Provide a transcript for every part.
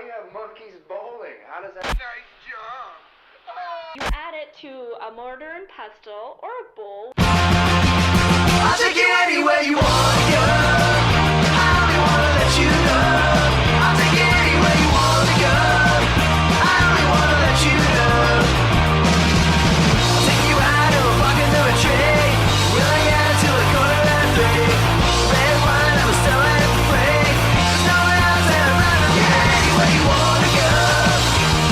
we have monkeys bowling. How does that... Nice job. You add it to a mortar and pestle or a bowl. I'll take you anywhere you wanna go. I only wanna let you know. I'll take you anywhere you wanna go. I only wanna let you know. I'll take you out of a park into a tree. We'll hang out to a corner at 3. Red wine, I'm still at the free. There's no one else around. Yeah, anywhere you wanna go.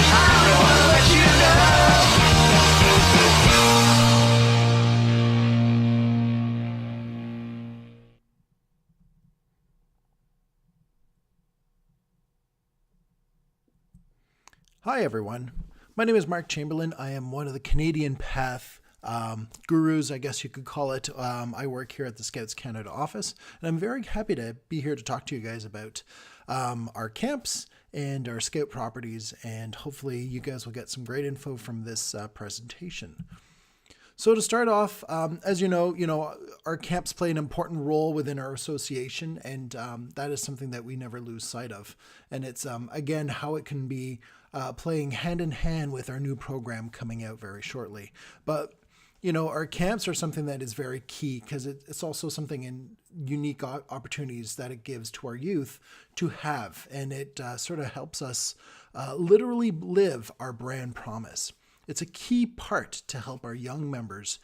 I only wanna let you know. Hi everyone, my name is Mark Chamberlain. I am one of the Canadian Path gurus, I guess you could call it. I work here at the Scouts Canada office, and I'm very happy to be here to talk to you guys about our camps and our Scout properties, and hopefully you guys will get some great info from this presentation. So to start off, as you know, our camps play an important role within our association, and that is something that we never lose sight of. And it's, again, how it can be playing hand in hand with our new program coming out very shortly. But, our camps are something that is very key because it's also something in unique opportunities that it gives to our youth to have. And it sort of helps us literally live our brand promise. It's a key part to help our young members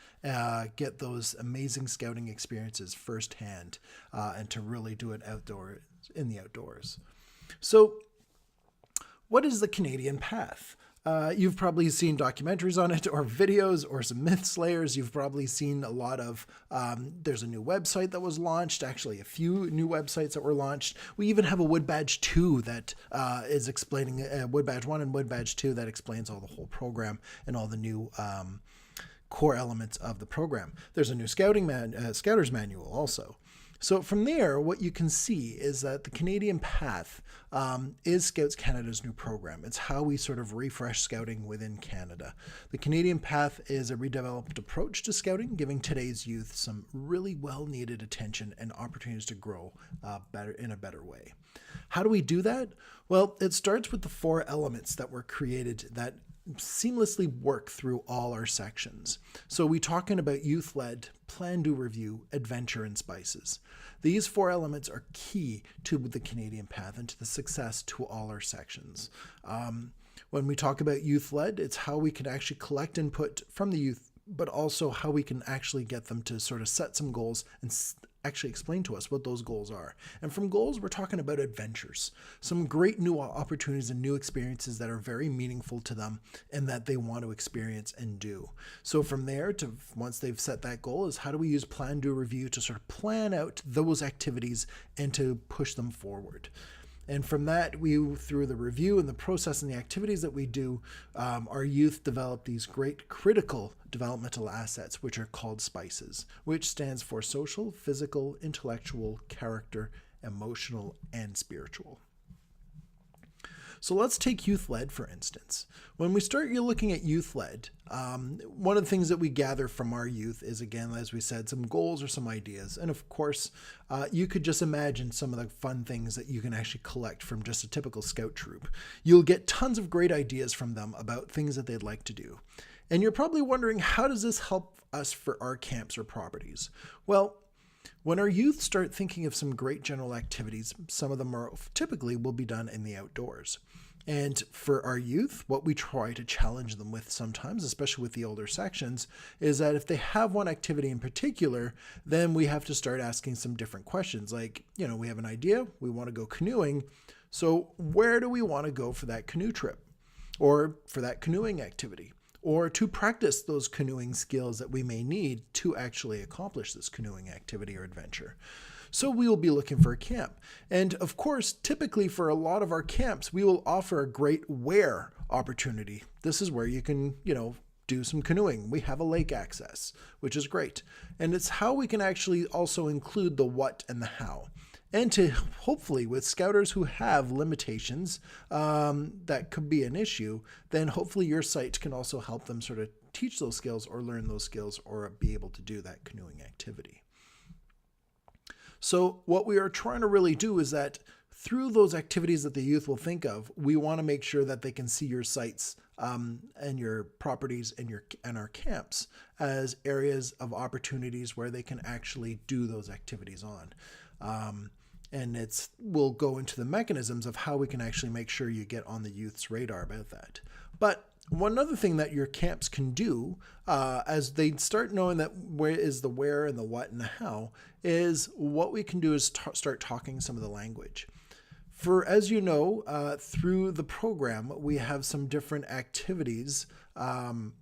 get those amazing scouting experiences firsthand and to really do it in the outdoors. So what is the Canadian Path? You've probably seen documentaries on it or videos or some myth slayers. You've probably seen a lot of, there's a new website that was launched, actually a few new websites that were launched. We even have a Wood Badge 2 that is explaining, Wood Badge 1 and Wood Badge 2 that explains all the whole program and all the new core elements of the program. There's a new Scouter's Manual also. So from there, what you can see is that the Canadian Path is Scouts Canada's new program. It's how we sort of refresh scouting within Canada. The Canadian Path is a redeveloped approach to scouting, giving today's youth some really well-needed attention and opportunities to grow in a better way. How do we do that? Well, it starts with the 4 elements that were created that seamlessly work through all our sections. So we're talking about youth-led, plan, do, review, adventure, and spices. These 4 elements are key to the Canadian Path and to the success to all our sections. When we talk about youth-led, it's how we can actually collect input from the youth, but also how we can actually get them to sort of set some goals and actually explain to us what those goals are. And from goals, we're talking about adventures, some great new opportunities and new experiences that are very meaningful to them and that they want to experience and do. So from there to once they've set that goal is how do we use plan, do, review to sort of plan out those activities and to push them forward. And from that, through the review and the process and the activities that we do, our youth develop these great critical developmental assets, which are called SPICES, which stands for social, physical, intellectual, character, emotional, and spiritual. So let's take youth-led, for instance. When we start looking at youth-led, one of the things that we gather from our youth is, again, as we said, some goals or some ideas. And of course, you could just imagine some of the fun things that you can actually collect from just a typical scout troop. You'll get tons of great ideas from them about things that they'd like to do. And you're probably wondering, how does this help us for our camps or properties? Well, when our youth start thinking of some great general activities, some of them typically will be done in the outdoors. And for our youth, what we try to challenge them with sometimes, especially with the older sections, is that if they have one activity in particular, then we have to start asking some different questions. Like, we have an idea, we want to go canoeing. So where do we want to go for that canoe trip or for that canoeing activity? Or to practice those canoeing skills that we may need to actually accomplish this canoeing activity or adventure. So we will be looking for a camp. And of course, typically for a lot of our camps, we will offer a great where opportunity. This is where you can, do some canoeing. We have a lake access, which is great. And it's how we can actually also include the what and the how. And to hopefully with scouters who have limitations that could be an issue, then hopefully your site can also help them sort of teach those skills or learn those skills or be able to do that canoeing activity. So what we are trying to really do is that through those activities that the youth will think of, we want to make sure that they can see your sites and your properties and our camps as areas of opportunities where they can actually do those activities on. And we'll go into the mechanisms of how we can actually make sure you get on the youth's radar about that. But one other thing that your camps can do as they start knowing that where is the where and the what and the how, is what we can do is start talking some of the language. For, as you know, through the program, we have some different activities and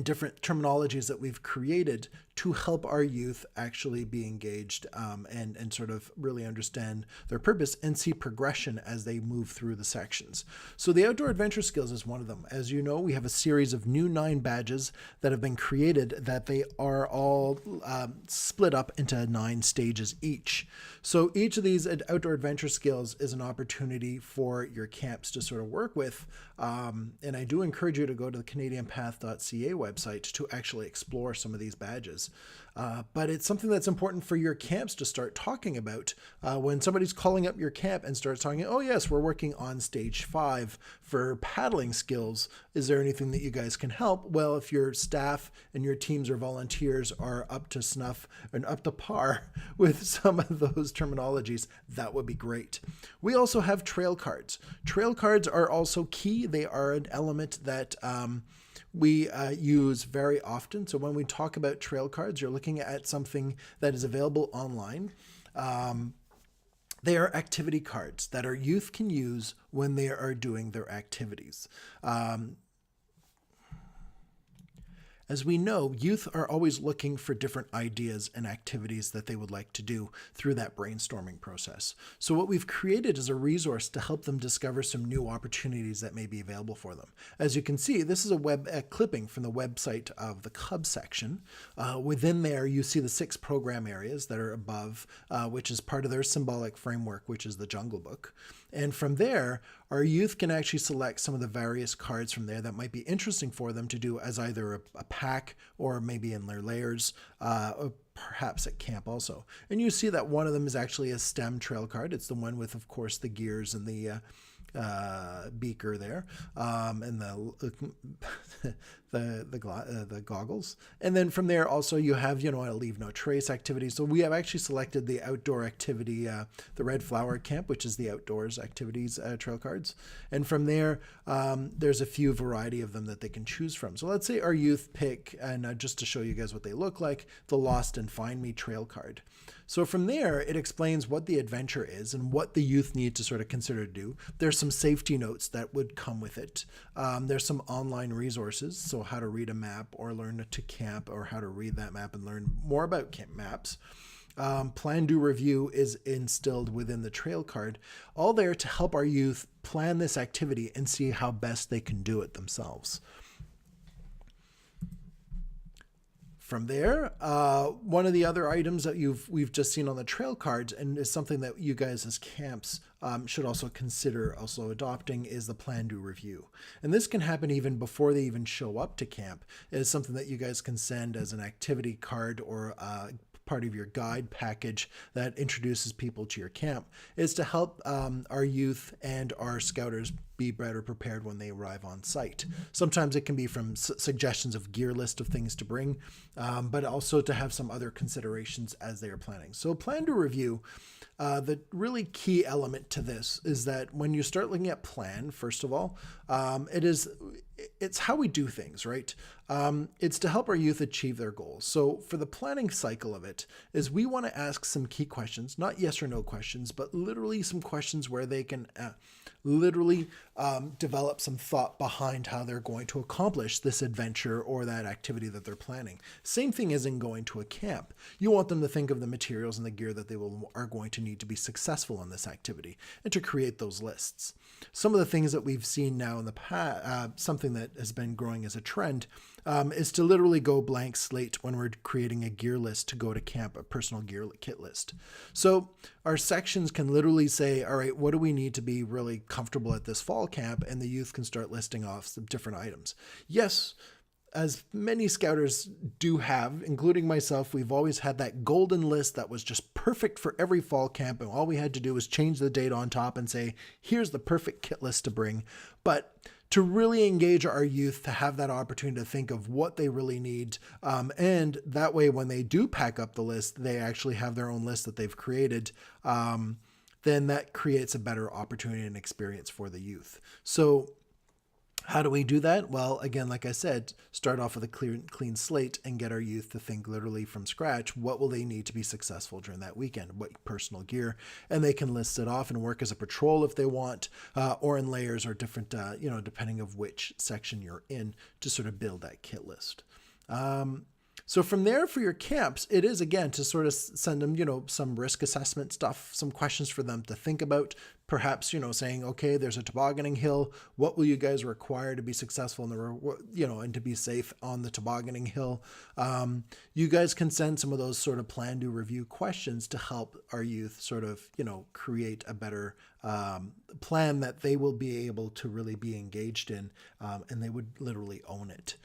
different terminologies that we've created to help our youth actually be engaged and sort of really understand their purpose and see progression as they move through the sections. So the outdoor adventure skills is one of them. As you know, we have a series of new 9 badges that have been created that they are all split up into 9 stages each. So each of these outdoor adventure skills is an opportunity for your camps to sort of work with. And I do encourage you to go to the CanadianPath.ca website to actually explore some of these badges. But it's something that's important for your camps to start talking about. When somebody's calling up your camp and starts talking, oh yes, we're working on stage 5 for paddling skills. Is there anything that you guys can help? Well, if your staff and your teams or volunteers are up to snuff and up to par with some of those terminologies, that would be great. We also have trail cards. Trail cards are also key. They are an element that we use very often. So when we talk about trail cards, you're looking at something that is available online. They are activity cards that our youth can use when they are doing their activities. As we know, youth are always looking for different ideas and activities that they would like to do through that brainstorming process. So what we've created is a resource to help them discover some new opportunities that may be available for them. As you can see, this is a clipping from the website of the Cub section. Within there, you see the 6 program areas that are above, which is part of their symbolic framework, which is the Jungle Book. And from there, our youth can actually select some of the various cards from there that might be interesting for them to do as either a pack or maybe in their layers, or perhaps at camp also. And you see that one of them is actually a STEM trail card. It's the one with, of course, the gears and the beaker there, and the goggles. And then from there also you have, a leave no trace activity. So we have actually selected the outdoor activity, the Red Flower Camp, which is the outdoors activities trail cards. And from there, there's a few variety of them that they can choose from. So let's say our youth pick, and just to show you guys what they look like, the Lost and Find Me trail card. So from there, it explains what the adventure is and what the youth need to sort of consider to do. There's some safety notes that would come with it. There's some online resources, so how to read a map or learn to camp, or how to read that map and learn more about camp maps. Plan, do, review is instilled within the trail card, all there to help our youth plan this activity and see how best they can do it themselves. From there, one of the other items that we've just seen on the trail cards, and is something that you guys as camps should also consider also adopting, is the plan, do, review. And this can happen even before they even show up to camp. It is something that you guys can send as an activity card or part of your guide package that introduces people to your camp, is to help our youth and our scouters be better prepared when they arrive on site. Sometimes it can be from suggestions of gear list of things to bring, but also to have some other considerations as they are planning. So plan, to, review. The really key element to this is that when you start looking at plan, first of all, it's how we do things, right? It's to help our youth achieve their goals. So for the planning cycle of it, is we want to ask some key questions, not yes or no questions, but literally some questions where they can develop some thought behind how they're going to accomplish this adventure or that activity that they're planning. Same thing as in going to a camp. You want them to think of the materials and the gear that they are going to need to be successful in this activity, and to create those lists. Some of the things that we've seen now in the past, something that has been growing as a trend, is to literally go blank slate when we're creating a gear list to go to camp, a personal gear kit list. So our sections can literally say, all right, what do we need to be really comfortable at this fall camp? And the youth can start listing off some different items. Yes, as many scouters do have, including myself, we've always had that golden list that was just perfect for every fall camp. And all we had to do was change the date on top and say, here's the perfect kit list to bring. But to really engage our youth, to have that opportunity to think of what they really need. And that way, when they do pack up the list, they actually have their own list that they've created. Then that creates a better opportunity and experience for the youth. So how do we do that? Well, again, like I said, start off with a clean slate and get our youth to think literally from scratch. What will they need to be successful during that weekend? What personal gear? And they can list it off and work as a patrol if they want, or in layers or different, depending of which section you're in, to sort of build that kit list. So from there, for your camps, it is, again, to sort of send them, some risk assessment stuff, some questions for them to think about. Perhaps, saying, okay, there's a tobogganing hill. What will you guys require to be successful and to be safe on the tobogganing hill? You guys can send some of those sort of plan, do, review questions to help our youth sort of, create a better plan that they will be able to really be engaged in, and they would literally own it.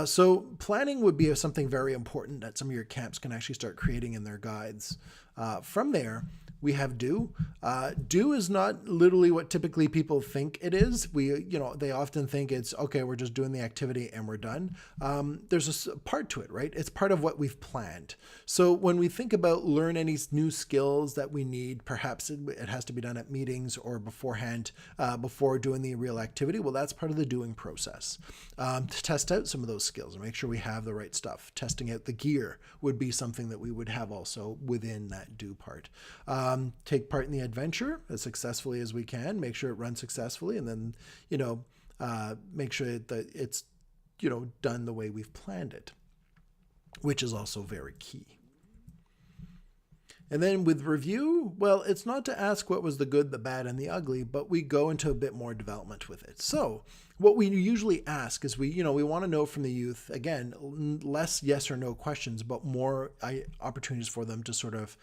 So planning would be something very important that some of your camps can actually start creating in their guides. From there, we have do. Do is not literally what typically people think it is. They often think it's, okay, we're just doing the activity and we're done. There's a part to it, right? It's part of what we've planned. So when we think about learn any new skills that we need, perhaps it has to be done at meetings or beforehand, before doing the real activity. Well, that's part of the doing process. To test out some of those skills and make sure we have the right stuff. Testing out the gear would be something that we would have also within that do part. Take part in the adventure as successfully as we can, make sure it runs successfully, and then, make sure that it's, done the way we've planned it, which is also very key. And then with review, well, it's not to ask what was the good, the bad, and the ugly, but we go into a bit more development with it. So what we usually ask is we want to know from the youth, again, less yes or no questions, but more opportunities for them to sort of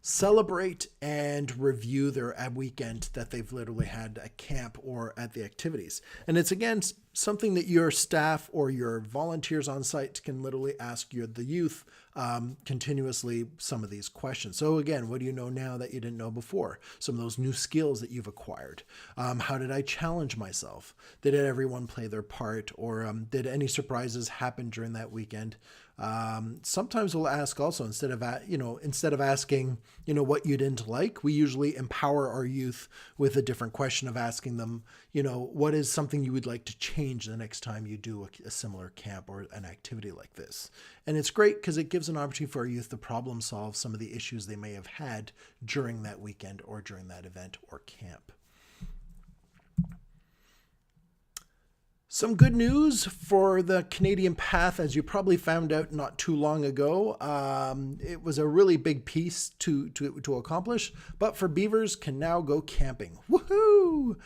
celebrate and review their weekend that they've literally had at camp or at the activities. And it's, again, something that your staff or your volunteers on site can literally ask the youth continuously some of these questions. So again, what do you know now that you didn't know before? Some of those new skills that you've acquired. How did I challenge myself? Did everyone play their part? Or did any surprises happen during that weekend? Sometimes we'll ask also, instead of asking, what you didn't like, we usually empower our youth with a different question of asking them, what is something you would like to change the next time you do a similar camp or an activity like this? And it's great because it gives an opportunity for our youth to problem solve some of the issues they may have had during that weekend or during that event or camp. Some good news for the Canadian Path, as you probably found out not too long ago. It was a really big piece to accomplish, but for beavers can now go camping. Woohoo!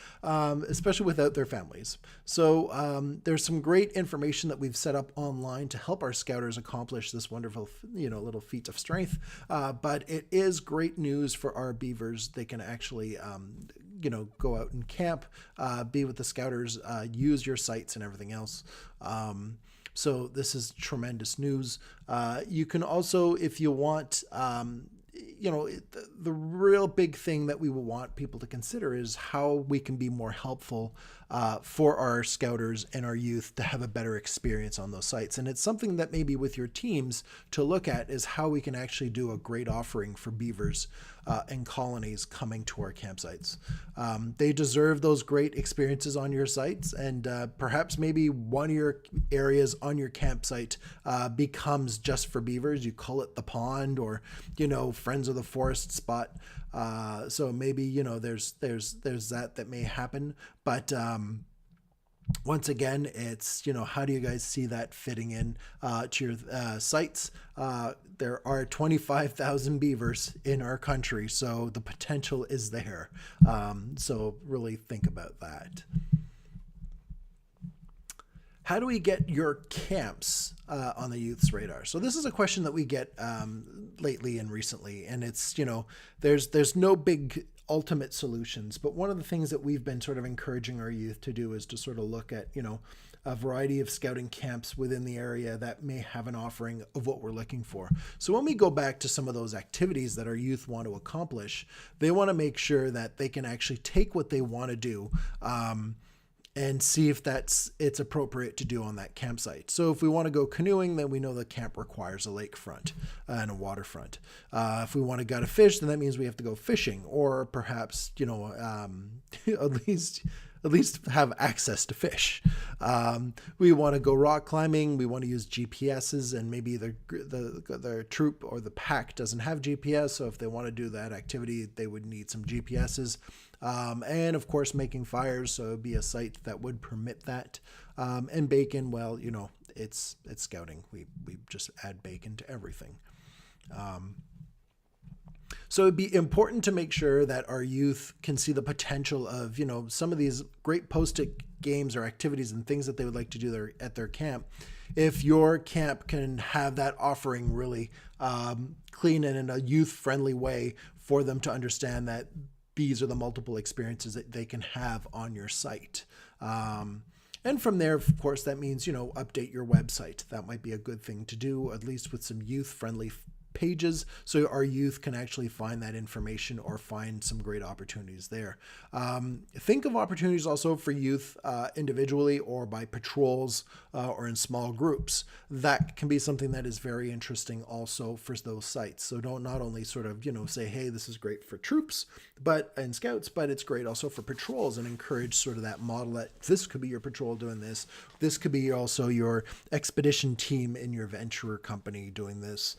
Especially without their families. So there's some great information that we've set up online to help our scouters accomplish this wonderful, little feat of strength. But it is great news for our beavers. They can actually go out and camp, be with the scouters, use your sites and everything else. So this is tremendous news. You can also, if you want, the real big thing that we will want people to consider is how we can be more helpful for our scouters and our youth to have a better experience on those sites. And it's something that maybe with your teams to look at is how we can actually do a great offering for beavers and colonies coming to our campsites. They deserve those great experiences on your sites, and perhaps maybe one of your areas on your campsite becomes just for beavers. You call it the pond, or Friends of the Forest spot. So maybe there's that may happen, but once again, it's, how do you guys see that fitting in to your sites? There are 25,000 beavers in our country, so the potential is there. So really think about that. How do we get your camps on the youth's radar? So this is a question that we get lately and recently, and it's, there's no big ultimate solutions, but one of the things that we've been sort of encouraging our youth to do is to sort of look at, a variety of scouting camps within the area that may have an offering of what we're looking for. So when we go back to some of those activities that our youth want to accomplish, they want to make sure that they can actually take what they want to do and see if it's appropriate to do on that campsite. So if we want to go canoeing, then we know the camp requires a lakefront and a waterfront. If we want to gut a fish, then that means we have to go fishing, or perhaps, at least have access to fish. We want to go rock climbing. We want to use GPSs, and maybe the troop or the pack doesn't have GPS. So if they want to do that activity, they would need some GPSs. And of course, making fires. So it'd be a site that would permit that. And bacon, well, it's scouting. We just add bacon to everything. So it'd be important to make sure that our youth can see the potential of, some of these great post-it games or activities and things that they would like to do at their camp. If your camp can have that offering really clean and in a youth-friendly way for them to understand that these are the multiple experiences that they can have on your site. And from there, of course, that means, update your website. That might be a good thing to do, at least with some youth-friendly pages, so our youth can actually find that information or find some great opportunities there. Think of opportunities also for youth individually or by patrols or in small groups. That can be something that is very interesting also for those sites. So don't not only sort of, say, hey, this is great for troops and scouts, but it's great also for patrols, and encourage sort of that model that this could be your patrol doing this. This could be also your expedition team in your venture company doing this.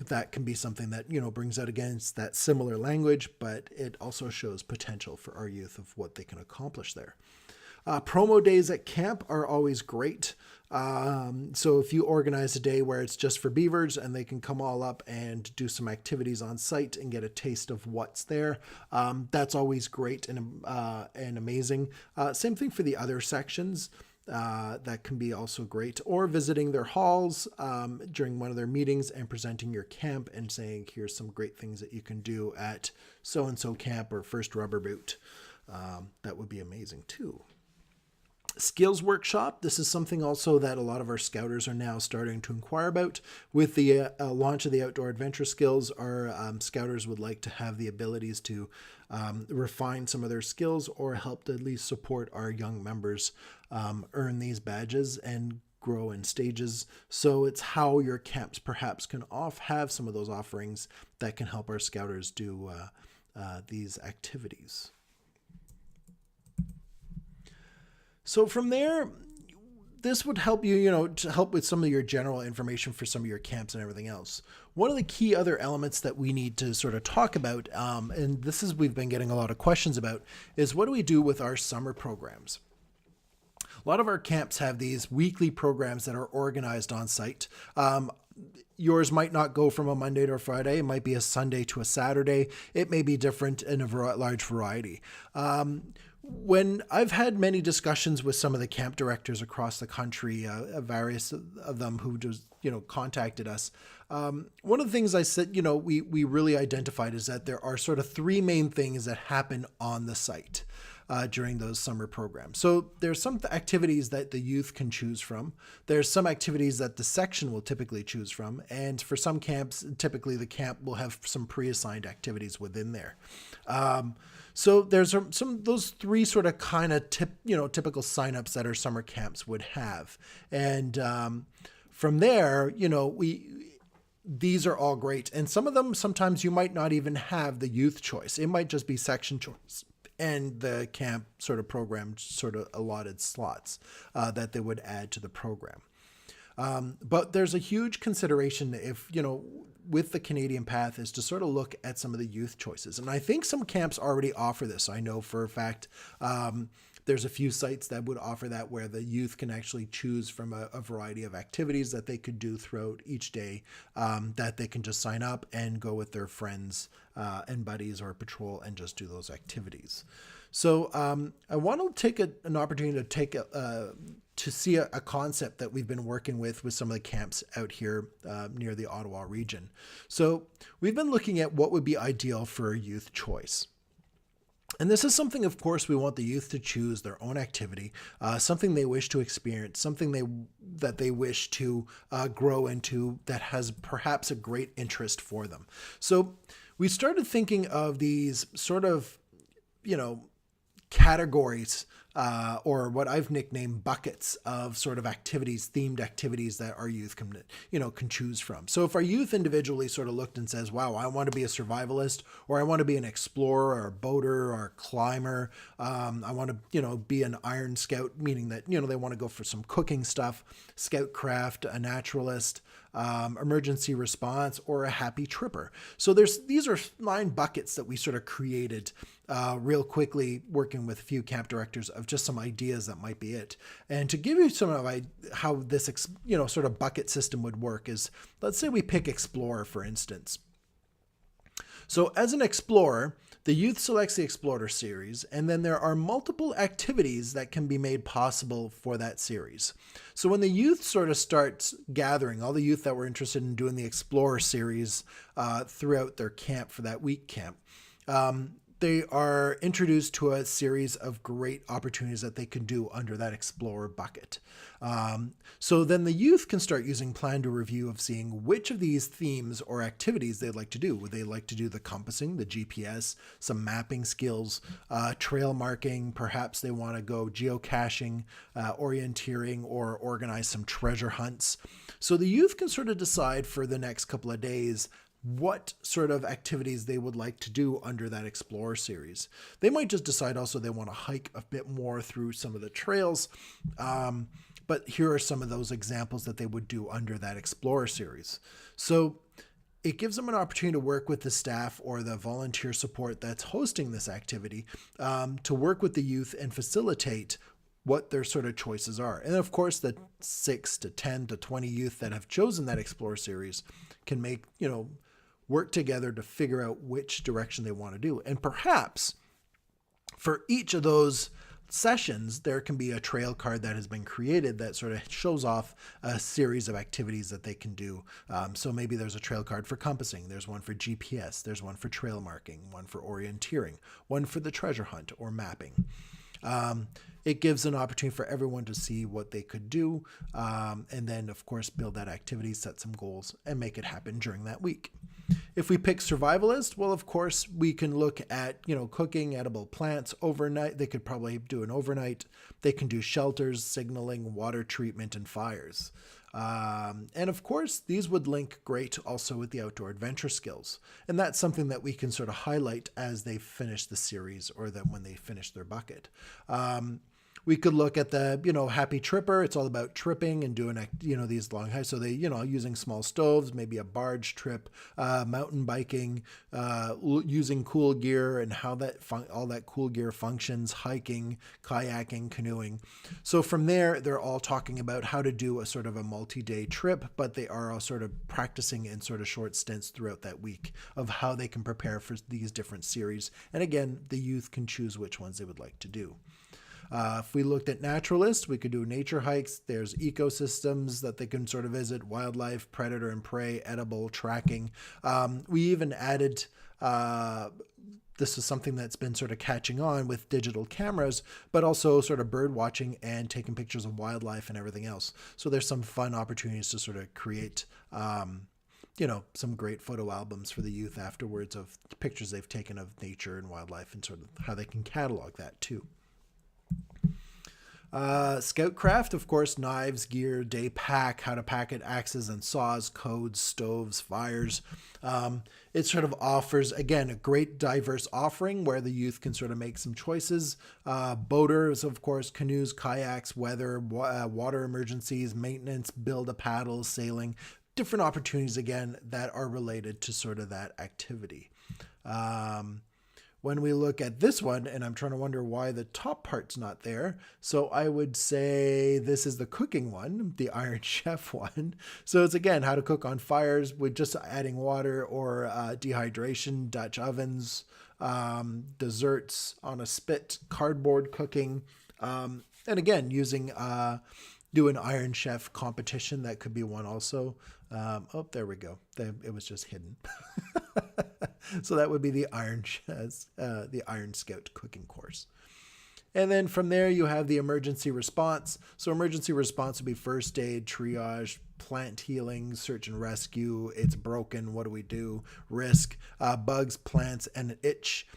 That can be something that, brings out against that similar language, but it also shows potential for our youth of what they can accomplish there. Promo days at camp are always great. So if you organize a day where it's just for beavers and they can come all up and do some activities on site and get a taste of what's there, that's always great and amazing. Same thing for the other sections. That can be also great, or visiting their halls during one of their meetings and presenting your camp and saying, here's some great things that you can do at so-and-so camp or First Rubber Boot. That would be amazing too. Skills workshop. This is something also that a lot of our scouters are now starting to inquire about. With the launch of the outdoor adventure skills, our scouters would like to have the abilities to refine some of their skills or help to at least support our young members earn these badges and grow in stages. So it's how your camps perhaps can have some of those offerings that can help our scouters do these activities. So from there, this would help you, to help with some of your general information for some of your camps and everything else. One of the key other elements that we need to sort of talk about, and we've been getting a lot of questions about, is what do we do with our summer programs? A lot of our camps have these weekly programs that are organized on site. Yours might not go from a Monday to a Friday. It might be a Sunday to a Saturday. It may be different in a large variety. When I've had many discussions with some of the camp directors across the country, various of them who just, contacted us, one of the things I said, we really identified is that there are sort of three main things that happen on the site during those summer programs. So there's some activities that the youth can choose from. There's some activities that the section will typically choose from. And for some camps, typically the camp will have some pre-assigned activities within there. So there's those three sort of kind of typical signups that our summer camps would have. And from there, these are all great. And some of them, sometimes you might not even have the youth choice. It might just be section choice. And the camp sort of program sort of allotted slots that they would add to the program. But there's a huge consideration if, with the Canadian Path is to sort of look at some of the youth choices. And I think some camps already offer this. I know for a fact there's a few sites that would offer that, where the youth can actually choose from a variety of activities that they could do throughout each day, that they can just sign up and go with their friends and buddies or patrol and just do those activities. So I want to take an opportunity to see a concept that we've been working with some of the camps out here near the Ottawa region. So we've been looking at what would be ideal for a youth choice. And this is something, of course, we want the youth to choose their own activity, something they wish to experience, something that they wish to grow into that has perhaps a great interest for them. So we started thinking of these sort of, categories or what I've nicknamed buckets of sort of activities, themed activities that our youth can choose from. So if our youth individually sort of looked and says, wow, I want to be a survivalist, or I want to be an explorer or a boater or a climber, I want to, be an iron scout, meaning that, they want to go for some cooking stuff, scout craft, a naturalist, emergency response, or a happy tripper. So these are 9 buckets that we sort of created real quickly, working with a few camp directors, of just some ideas that might be it. And to give you some of how this sort of bucket system would work is, let's say we pick Explorer, for instance. So as an explorer, the youth selects the Explorer series, and then there are multiple activities that can be made possible for that series. So when the youth sort of starts gathering, all the youth that were interested in doing the Explorer series throughout their camp for that week camp, they are introduced to a series of great opportunities that they can do under that Explorer bucket. So then the youth can start using Plan to Review of seeing which of these themes or activities they'd like to do. Would they like to do the compassing, the GPS, some mapping skills, trail marking? Perhaps they want to go geocaching, orienteering, or organize some treasure hunts. So the youth can sort of decide for the next couple of days what sort of activities they would like to do under that Explorer series. They might just decide also they want to hike a bit more through some of the trails, but here are some of those examples that they would do under that Explorer series. So it gives them an opportunity to work with the staff or the volunteer support that's hosting this activity to work with the youth and facilitate what their sort of choices are. And of course, the 6 to 10 to 20 youth that have chosen that Explorer series can make, work together to figure out which direction they want to do. And perhaps for each of those sessions, there can be a trail card that has been created that sort of shows off a series of activities that they can do. So maybe there's a trail card for compassing, there's one for GPS, there's one for trail marking, one for orienteering, one for the treasure hunt or mapping. It gives an opportunity for everyone to see what they could do, and then, of course, build that activity, set some goals, and make it happen during that week. If we pick survivalist, well, of course, we can look at, cooking edible plants overnight. They could probably do an overnight. They can do shelters, signaling, water treatment, and fires. And of course, these would link great also with the outdoor adventure skills. And that's something that we can sort of highlight as they finish the series or that when they finish their bucket. We could look at the, happy tripper. It's all about tripping and doing, these long hikes. So they, using small stoves, maybe a barge trip, mountain biking, using cool gear and how that all that cool gear functions, hiking, kayaking, canoeing. So from there, they're all talking about how to do a sort of a multi-day trip, but they are all sort of practicing in sort of short stints throughout that week of how they can prepare for these different series. And again, the youth can choose which ones they would like to do. If we looked at naturalists, we could do nature hikes. There's ecosystems that they can sort of visit, wildlife, predator and prey, edible, tracking. We even added, this is something that's been sort of catching on with digital cameras, but also sort of bird watching and taking pictures of wildlife and everything else. So there's some fun opportunities to sort of create some great photo albums for the youth afterwards of pictures they've taken of nature and wildlife and sort of how they can catalog that too. Scoutcraft, of course, knives, gear, day pack, how to pack it, axes and saws, codes, stoves, fires. It sort of offers, again, a great diverse offering where the youth can sort of make some choices. Boaters, of course, canoes, kayaks, weather, water emergencies, maintenance, build a paddle, sailing, different opportunities, again, that are related to sort of that activity. When we look at this one, and I'm trying to wonder why the top part's not there. So I would say this is the cooking one, the Iron Chef one. So it's, again, how to cook on fires with just adding water or dehydration, Dutch ovens, desserts on a spit, cardboard cooking. And again, using do an Iron Chef competition. That could be one also. Oh, there we go. It was just hidden. So that would be the Iron Scout cooking course. And then from there, you have the emergency response. So emergency response would be first aid, triage, plant healing, search and rescue. It's broken. What do we do? Risk, bugs, plants, and an itch.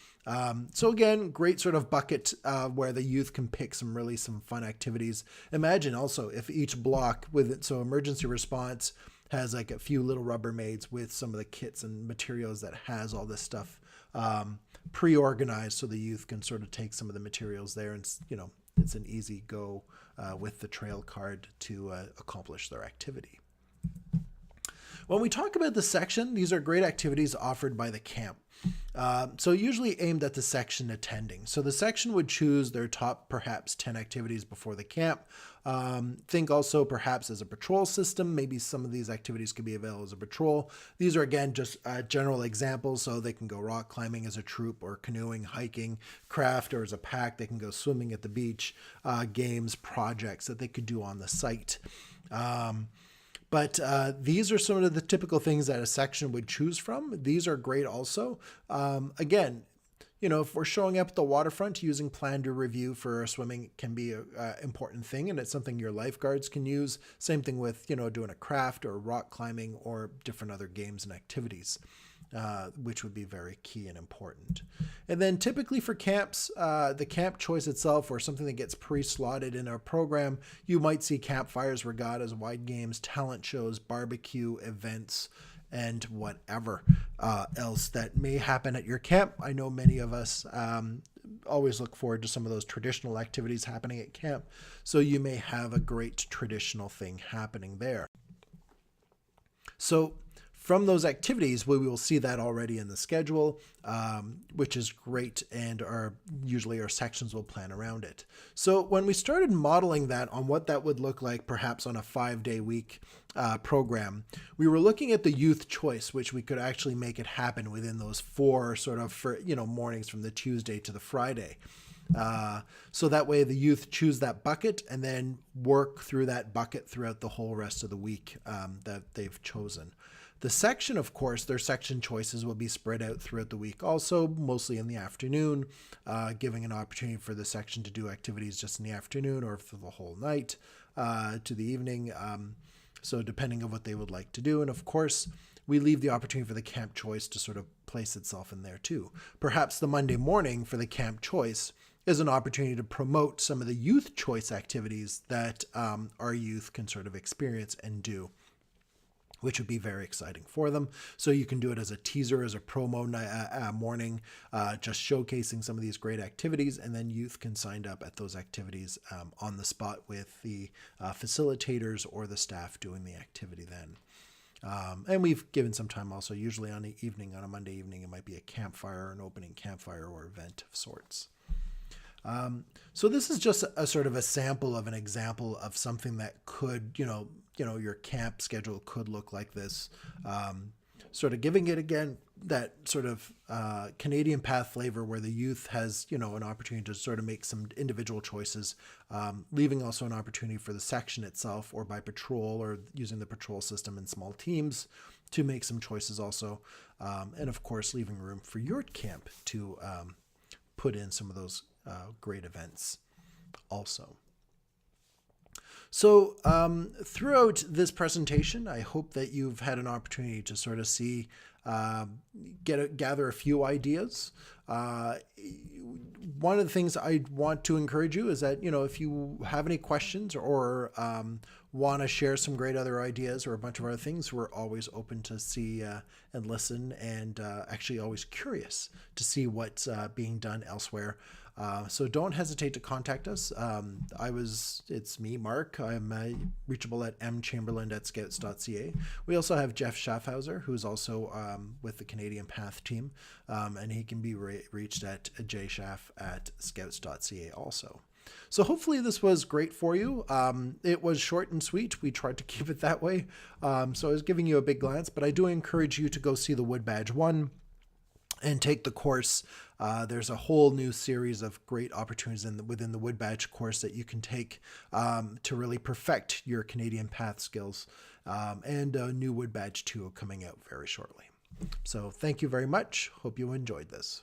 So again, great sort of bucket where the youth can pick some fun activities. Imagine also if each block with it, so emergency response has like a few little Rubbermaids with some of the kits and materials that has all this stuff pre-organized, so the youth can sort of take some of the materials there, and it's an easy go with the trail card to accomplish their activity. When we talk about the section, these are great activities offered by the camp. So usually aimed at the section attending. So the section would choose their top perhaps 10 activities before the camp. Think also perhaps as a patrol system. Maybe some of these activities could be available as a patrol. These are again just general examples, so they can go rock climbing as a troop, or canoeing, hiking, craft, or as a pack. They can go swimming at the beach, games, projects that they could do on the site. But these are some of the typical things that a section would choose from. These are great also. Again, if we're showing up at the waterfront, using plan to review for swimming can be an important thing, and it's something your lifeguards can use. Same thing with, doing a craft or rock climbing or different other games and activities, which would be very key and important. And then typically for camps, the camp choice itself, or something that gets pre-slotted in our program, you might see campfires, regattas, wide games, talent shows, barbecue events, and whatever else that may happen at your camp. I know many of us always look forward to some of those traditional activities happening at camp, so you may have a great traditional thing happening there. So from those activities, we will see that already in the schedule, which is great, and usually our sections will plan around it. So when we started modeling that on what that would look like, perhaps on a 5-day week program, we were looking at the youth choice, which we could actually make it happen within those 4 sort of mornings from the Tuesday to the Friday. So that way the youth choose that bucket and then work through that bucket throughout the whole rest of the week that they've chosen. The section, of course, their section choices will be spread out throughout the week, also mostly in the afternoon, giving an opportunity for the section to do activities just in the afternoon or for the whole night to the evening. So depending on what they would like to do. And of course, we leave the opportunity for the camp choice to sort of place itself in there too. Perhaps the Monday morning for the camp choice is an opportunity to promote some of the youth choice activities that our youth can sort of experience and do, which would be very exciting for them. So you can do it as a teaser, as a promo morning, just showcasing some of these great activities, and then youth can sign up at those activities on the spot with the facilitators or the staff doing the activity then. And we've given some time also, usually on the evening, on a Monday evening, it might be a campfire, an opening campfire or event of sorts. So this is just a sort of a sample of an example of something that could, your camp schedule could look like this. Sort of giving it again that sort of Canadian Path flavor where the youth has, an opportunity to sort of make some individual choices, leaving also an opportunity for the section itself or by patrol or using the patrol system in small teams to make some choices also. And of course, leaving room for your camp to put in some of those great events also. So throughout this presentation, I hope that you've had an opportunity to sort of see, gather a few ideas. One of the things I want to encourage you is that, if you have any questions or want to share some great other ideas or a bunch of other things, we're always open to see and listen, and actually always curious to see what's being done elsewhere. So don't hesitate to contact us. It's me, Mark. I'm reachable at mchamberlain@scouts.ca. We also have Jeff Schaffhauser, who's also with the Canadian Path team, and he can be reached at jschaff@scouts.ca also. So hopefully this was great for you. It was short and sweet. We tried to keep it that way. So I was giving you a big glance, but I do encourage you to go see the Wood Badge 1 and take the course. There's a whole new series of great opportunities within the Wood Badge course that you can take to really perfect your Canadian Path skills, and a new Wood Badge 2 coming out very shortly. So thank you very much. Hope you enjoyed this.